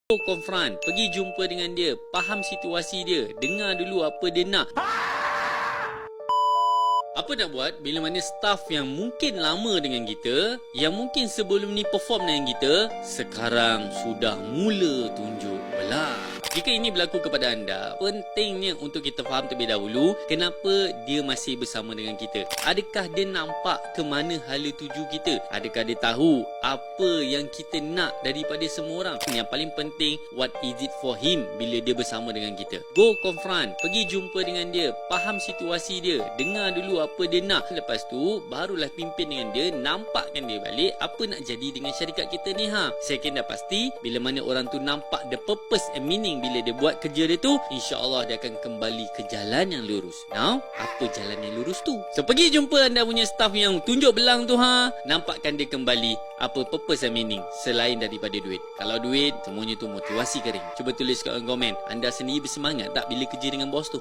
Go confront, pergi jumpa dengan dia, faham situasi dia, dengar dulu apa dia nak. Apa nak buat bila mana staff yang mungkin lama dengan kita, yang mungkin sebelum ni perform dengan kita, sekarang sudah mula tunjuk belah. Jika ini berlaku kepada anda, pentingnya untuk kita faham terlebih dahulu kenapa dia masih bersama dengan kita. Adakah dia nampak ke mana hala tuju kita? Adakah dia tahu apa yang kita nak daripada semua orang? Yang paling penting, what is it for him bila dia bersama dengan kita? Go confront, pergi jumpa dengan dia, faham situasi dia, dengar dulu apa dia nak. Lepas tu, barulah pimpin dengan dia, nampakkan dia balik apa nak jadi dengan syarikat kita ni. Saya yakin dah pasti bila mana orang tu nampak the purpose and meaning bila dia buat kerja dia tu, insya-Allah dia akan kembali ke jalan yang lurus. Now, apa jalan yang lurus tu? So, pergi jumpa anda punya staff yang tunjuk belang tu, nampakkan dia kembali apa purpose and meaning selain daripada duit. Kalau duit, semuanya tu motivasi kering. Cuba tulis kat komen, anda sendiri bersemangat tak bila kerja dengan bos tu?